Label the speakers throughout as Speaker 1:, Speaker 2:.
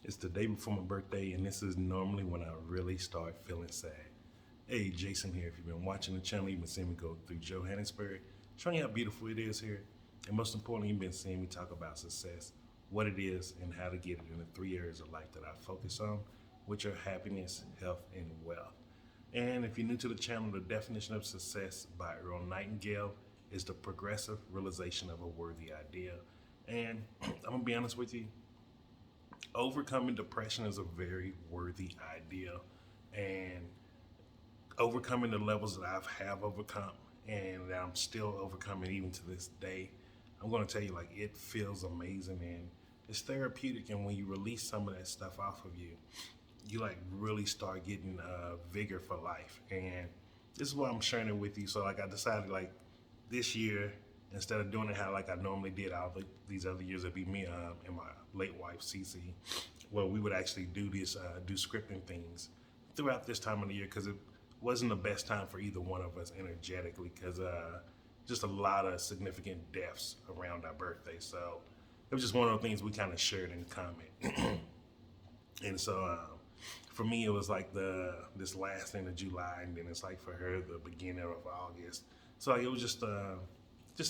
Speaker 1: It's the day before my birthday, and this is normally when I really start feeling sad. Hey, Jason here. If you've been watching the channel, you've been seeing me go through Johannesburg, showing you how beautiful it is here. And most importantly, you've been seeing me talk about success, what it is, and how to get it in the three areas of life that I focus on, which are happiness, health, and wealth. And if you're new to the channel, the definition of success by Earl Nightingale is the progressive realization of a worthy idea. And I'm gonna be honest with you, overcoming depression is a very worthy idea, and overcoming the levels that have overcome and that I'm still overcoming even to this day, I'm going to tell you, like, it feels amazing and it's therapeutic. And when you release some of that stuff off of you, you like really start getting vigor for life. And this is why I'm sharing it with you. So like I decided, like, this year, instead of doing it how like I normally did all these other years, it'd be me and my late wife Cece, where we would actually do this, do scripting things throughout this time of the year, because it wasn't the best time for either one of us energetically, because just a lot of significant deaths around our birthday. So it was just one of those things we kind of shared in common. And so for me, it was like this last end of July, and then it's like for her the beginning of August. So like, it was just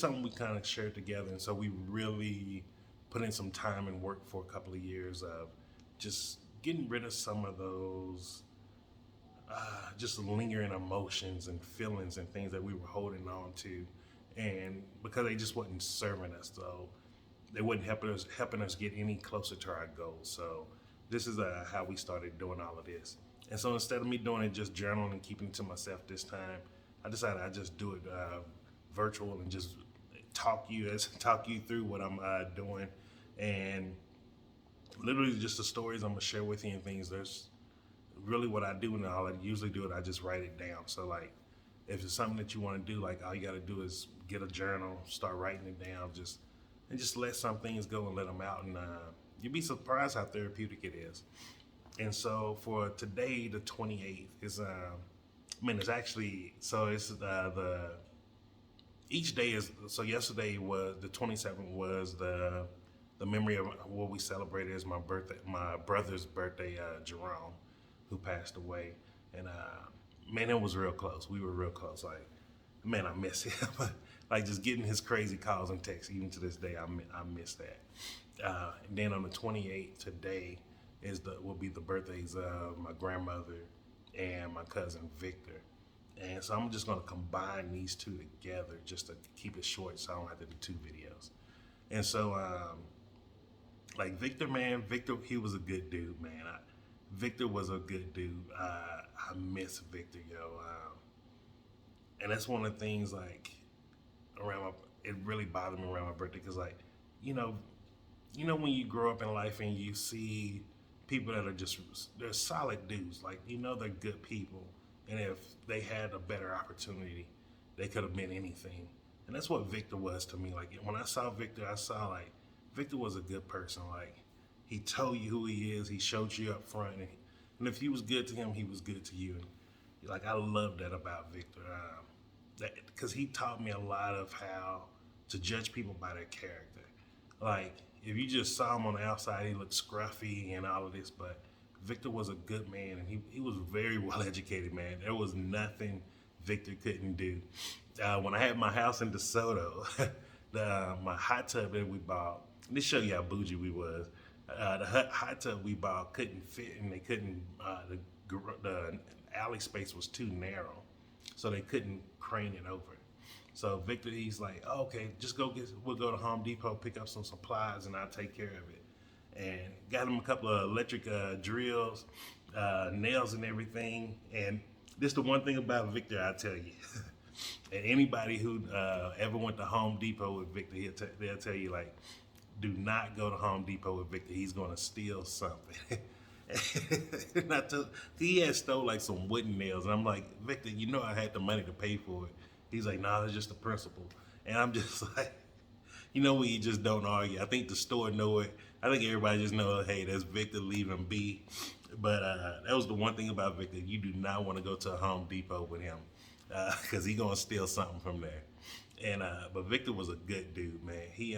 Speaker 1: something we kind of shared together. And so we really put in some time and work for a couple of years of just getting rid of some of those just lingering emotions and feelings and things that we were holding on to, and because they just wasn't serving us, so they wasn't helping us get any closer to our goals. So this is how we started doing all of this. And so instead of me doing it just journaling and keeping it to myself this time, I decided I just do it virtual and just talk you through what I'm doing, and literally just the stories I'm gonna share with you and things. There's really what I do, and all I usually do it, I just write it down. So like, if it's something that you want to do, like, all you got to do is get a journal, start writing it down, just let some things go and let them out, and you'd be surprised how therapeutic it is. And so for today, the 28th is it's actually, so it's the each day is, so yesterday was the 27th, was the memory of what we celebrated as my brother's birthday, Jerome, who passed away. And man, it was real close. We were real close. Like, man, I miss him. Like, just getting his crazy calls and texts, even to this day, I miss that. And then on the 28th, today will be the birthdays of my grandmother and my cousin Victor. And so I'm just gonna combine these two together just to keep it short, so I don't have to do two videos. And so like, Victor, man, Victor, he was a good dude, man. Victor was a good dude. I miss Victor, yo. And that's one of the things, like, it really bothered me around my birthday, because, like, you know, when you grow up in life and you see people that are they're solid dudes, like, they're good people, and if they had a better opportunity, they could have been anything. And that's what Victor was to me. Like, when I saw Victor, I saw, like, Victor was a good person. Like, he told you who he is. He showed you up front, and if you was good to him, he was good to you. And like, I love that about Victor, because he taught me a lot of how to judge people by their character. Like, if you just saw him on the outside, he looked scruffy and all of this, but Victor was a good man, and he was very well educated, man. There was nothing Victor couldn't do. When I had my house in DeSoto, my hot tub that we bought, this show you how bougie we was. The hot tub we bought couldn't fit, and they couldn't. The alley space was too narrow, so they couldn't crane it over. So Victor, he's like, oh, okay, we'll go to Home Depot, pick up some supplies, and I'll take care of it. And got him a couple of electric drills, nails and everything. And this the one thing about Victor, I tell you. And anybody who ever went to Home Depot with Victor, they'll tell you, like, do not go to Home Depot with Victor. He's going to steal something. He had stole like some wooden nails, and I'm like, Victor, I had the money to pay for it. He's like, nah, it's just the principle. And I'm just like, when you just don't argue. I think the store know it. I think everybody just know, hey, that's Victor, leave him be. But that was the one thing about Victor. You do not want to go to a Home Depot with him, because he's going to steal something from there. And but Victor was a good dude, man. He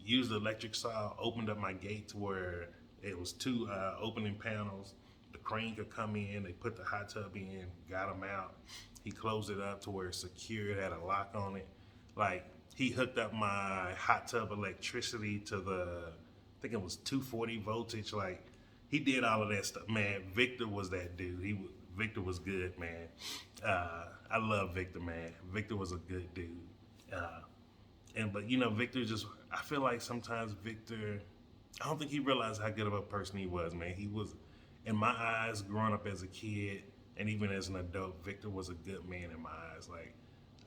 Speaker 1: used the electric saw, opened up my gate to where It was two opening panels. The crane could come in. They put the hot tub in, got him out. He closed it up to where it's secure. It had a lock on it. Like he hooked up my hot tub electricity to I think it was 240 voltage. Like he did all of that stuff. Man, Victor was that dude. Victor was good, man. I love Victor, man. Victor was a good dude. Uh, but Victor just, I feel like sometimes Victor, I don't think he realized how good of a person he was, man. He was, in my eyes, growing up as a kid and even as an adult, Victor was a good man in my eyes. Like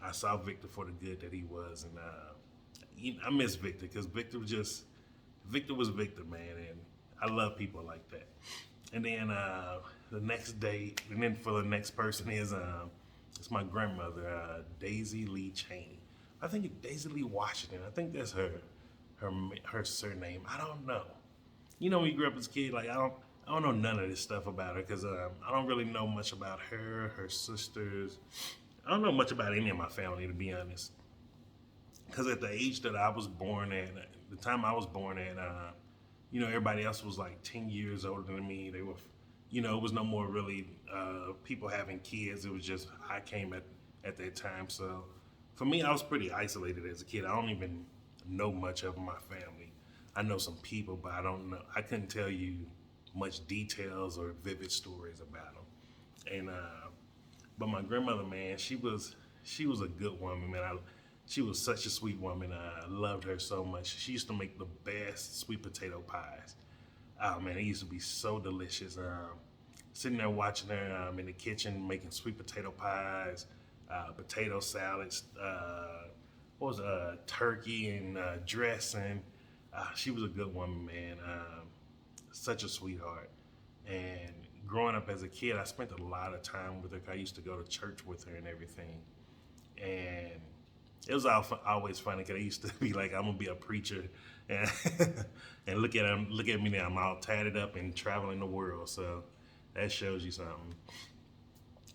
Speaker 1: I saw Victor for the good that he was, and I miss Victor because Victor was Victor, man, and I love people like that. And then the next day, and then for the next person is it's my grandmother, Daisy Lee Cheney. I think it's Daisy Lee Washington. I think that's her surname. I don't know. When you grew up as a kid, like I don't know none of this stuff about her because I don't really know much about her sisters. I don't know much about any of my family, to be honest. Because at the age that I was born at, the time I was born at, everybody else was like 10 years older than me. They were, it was no more really people having kids. It was just I came at that time. So for me, I was pretty isolated as a kid. I don't even know much of my family. I know some people, but I couldn't tell you much details or vivid stories about them. And but my grandmother, man, she was a good woman, man. She was such a sweet woman. I loved her so much. She used to make the best sweet potato pies. Oh man, it used to be so delicious. Sitting there watching her in the kitchen making sweet potato pies, potato salads, what was turkey and dressing. She was a good woman, man. Such a sweetheart. And growing up as a kid, I spent a lot of time with her. I used to go to church with her and everything. And it was always funny because I used to be like, I'm gonna be a preacher, and and look at me now. I'm all tatted up and traveling the world. So that shows you something.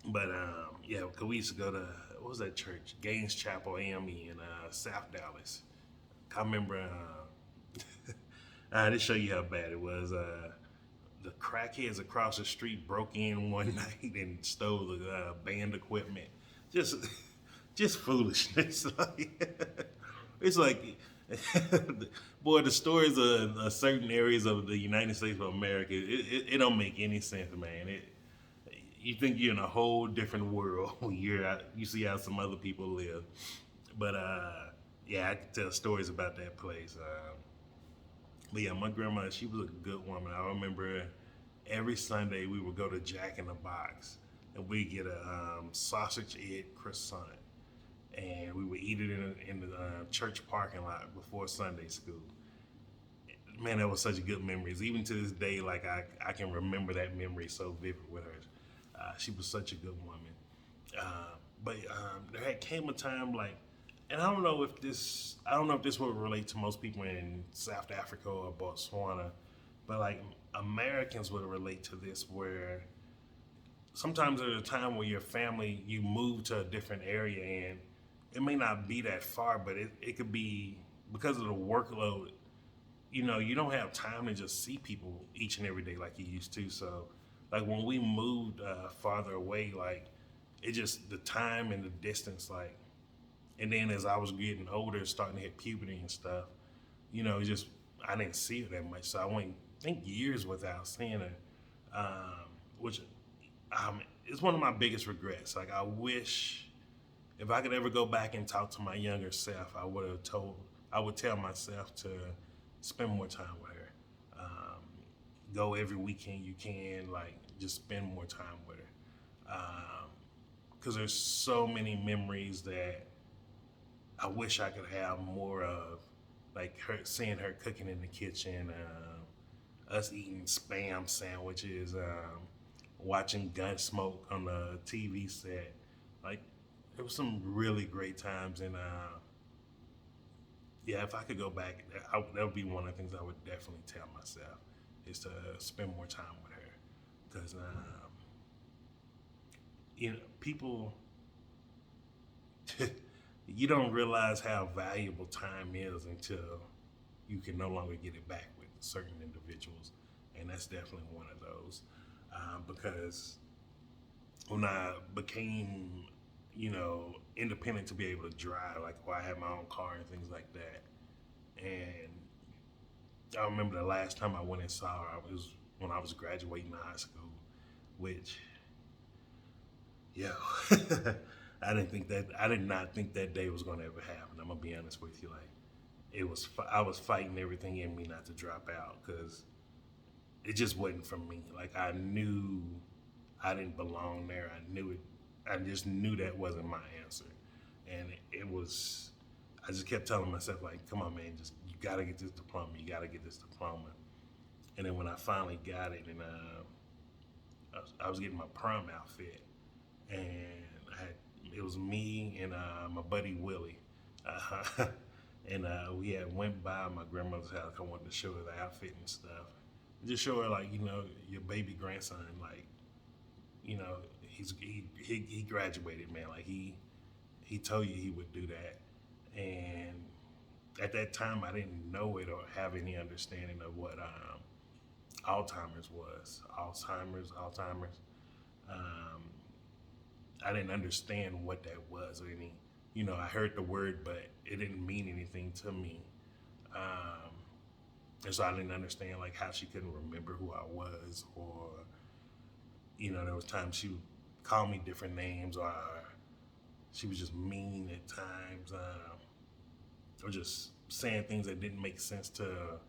Speaker 1: But yeah, cause we used to go to, what was that church? Gaines Chapel AME in South Dallas. I remember. To show you how bad it was. The crackheads across the street broke in one night and stole the band equipment. Just, just foolishness. It's like, boy, the stories of certain areas of the United States of America, it don't make any sense, man. You think you're in a whole different world when you see how some other people live. But yeah, I could tell stories about that place. But yeah, my grandma, she was a good woman. I remember every Sunday we would go to Jack in the Box and we'd get a sausage egg croissant. And we would eat it in the church parking lot before Sunday school. Man, that was such good memories. Even to this day, like I can remember that memory so vivid with her. She was such a good woman. But there had came a time like, and I don't know if this would relate to most people in South Africa or Botswana, but like Americans would relate to this where sometimes there's a time where your family, you move to a different area and it may not be that far, but it could be because of the workload, you don't have time to just see people each and every day like you used to. So like when we moved farther away, like it just, the time and the distance, like, and then as I was getting older, starting to hit puberty and stuff, just, I didn't see her that much. So I went, I think, years without seeing her, which is one of my biggest regrets. Like I wish if I could ever go back and talk to my younger self, I would tell myself to spend more time with her. Go every weekend you can, like just spend more time with her. Because there's so many memories that I wish I could have more of, like her, seeing her cooking in the kitchen, us eating Spam sandwiches, watching Gunsmoke on the TV set. Like, there was some really great times, and yeah, if I could go back, that would be one of the things I would definitely tell myself is to spend more time with her, because people. You don't realize how valuable time is until you can no longer get it back with certain individuals. and that's definitely one of those. Because when I became, independent to be able to drive, like where I had my own car and things like that, and I remember the last time I went and saw her, I was when I was graduating high school, which, yo, I did not think that day was gonna ever happen. I'm gonna be honest with you, like I was fighting everything in me not to drop out because it just wasn't for me. Like I knew I didn't belong there. I knew it. I just knew that wasn't my answer, and it was. I just kept telling myself like, "Come on, man, just you gotta get this diploma. You gotta get this diploma." And then when I finally got it, and I was getting my prom outfit, and it was me and my buddy Willie, and we had went by my grandmother's house. I wanted to show her the outfit and stuff, just show her like your baby grandson, like he graduated, man. Like he told you he would do that, and at that time I didn't know it or have any understanding of what Alzheimer's was. Alzheimer's. Um, I didn't understand what that was or any. I heard the word, but it didn't mean anything to me. Um, and so I didn't understand like how she couldn't remember who I was, or there was times she would call me different names, or she was just mean at times, or just saying things that didn't make sense to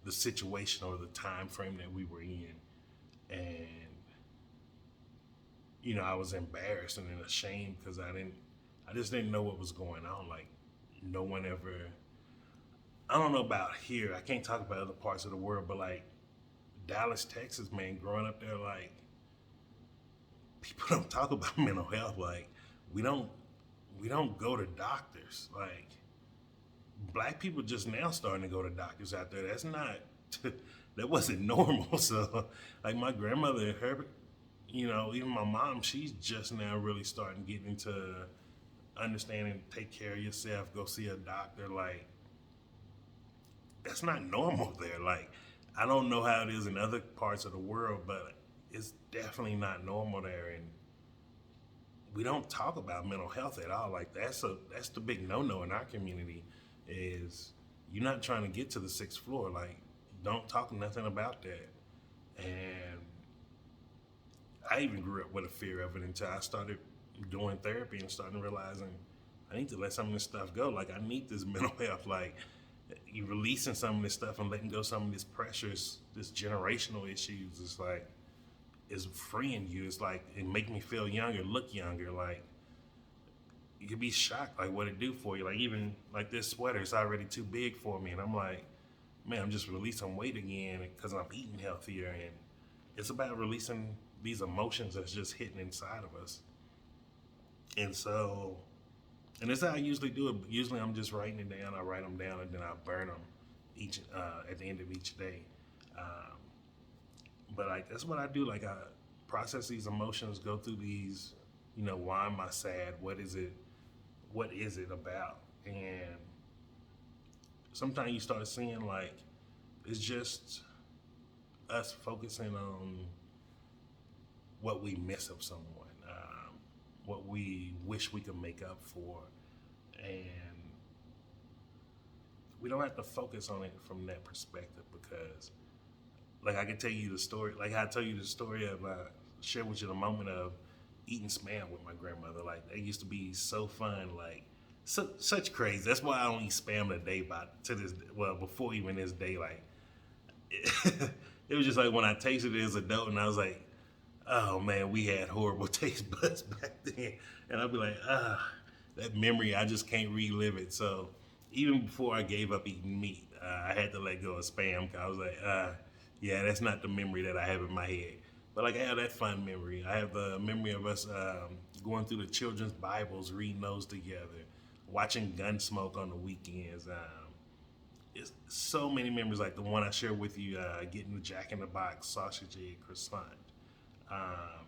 Speaker 1: the situation or the time frame that we were in. And I was embarrassed and ashamed because I just didn't know what was going on. Like no one ever. I don't know about here. I can't talk about other parts of the world, but like Dallas, Texas, man, growing up there, like people don't talk about mental health. Like we don't we don't go to doctors. Like black people just now starting to go to doctors out there. That's not that wasn't normal. So like my grandmother, her, even my mom, she's just now really starting to get into understanding, take care of yourself, go see a doctor. Like that's not normal there. Like I don't know how it is in other parts of the world, but it's definitely not normal there. And we don't talk about mental health at all. Like that's the big no-no in our community is you're not trying to get to the sixth floor. Like don't talk nothing about that. And I even grew up with a fear of it until I started doing therapy and starting realizing I need to let some of this stuff go. Like I need this mental health. Like you releasing some of this stuff and letting go some of this pressures, this generational issues. It's like it's freeing you. It's like it make me feel younger, look younger. Like you could be shocked like what it do for you. Like even like this sweater, it's already too big for me, and I'm like, man, I'm just releasing weight again because I'm eating healthier, and it's about releasing these emotions that's just hitting inside of us. And so, and that's how I usually do it. Usually, I'm just writing it down. I write them down, and then I burn them each at the end of each day. Um, but like that's what I do. Like I process these emotions, go through these. Why am I sad? What is it? What is it about? And sometimes you start seeing like it's just us focusing on what we miss of someone, what we wish we could make up for, and we don't have to focus on it from that perspective because, like, I can tell you the story. Like I tell you the story of share with you the moment of eating spam with my grandmother. Like that used to be so fun. Like such crazy. That's why I don't eat spam today. But to this, well, before even this day, like it was just like when I tasted it as an adult, and I was like, oh man, we had horrible taste buds back then. And I'd be like, that memory, I just can't relive it. So even before I gave up eating meat, I had to let go of spam. 'Cause I was like, yeah, that's not the memory that I have in my head. But like I have that fun memory. I have the memory of us going through the children's Bibles, reading those together, watching Gunsmoke on the weekends. It's so many memories, like the one I shared with you, getting the Jack in the Box sausage egg croissant. Um,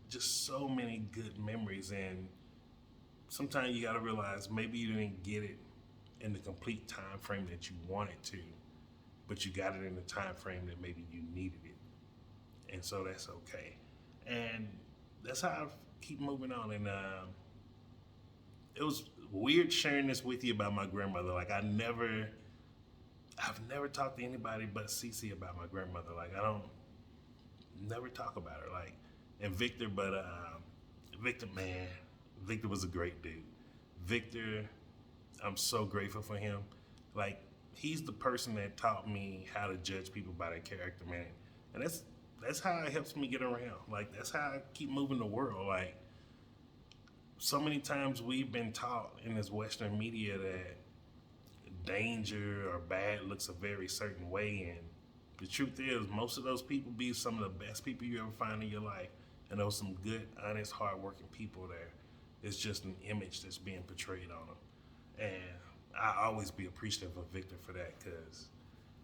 Speaker 1: just so many good memories, and sometimes you got to realize maybe you didn't get it in the complete time frame that you wanted to, but you got it in the time frame that maybe you needed it, and so that's okay. And that's how I keep moving on. And it was weird sharing this with you about my grandmother. Like I've never talked to anybody but Cece about my grandmother. Like I don't never talk about her. Like and Victor, but Victor, man, Victor was a great dude. Victor, I'm so grateful for him. Like he's the person that taught me how to judge people by their character, man. And that's how it helps me get around. Like that's how I keep moving the world. Like so many times we've been taught in this Western media that danger or bad looks a very certain way, and the truth is most of those people be some of the best people you ever find in your life, and those some good, honest, hardworking people there. It's just an image that's being portrayed on them, and I always be appreciative of Victor for that because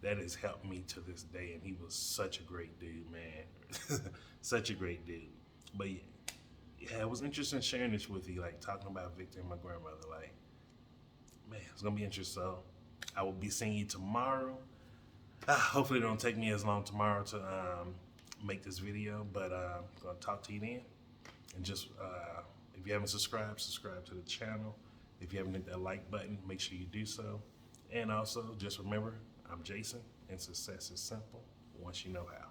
Speaker 1: that has helped me to this day, and he was such a great dude, man. Such a great dude. But yeah, it was interesting sharing this with you, like talking about Victor and my grandmother. Like, man, it's gonna be interesting. So, I will be seeing you tomorrow. Hopefully, it don't take me as long tomorrow to make this video, but I'm gonna talk to you then. And just if you haven't subscribed, subscribe to the channel. If you haven't hit that like button, make sure you do so. And also, just remember, I'm Jason, and success is simple once you know how.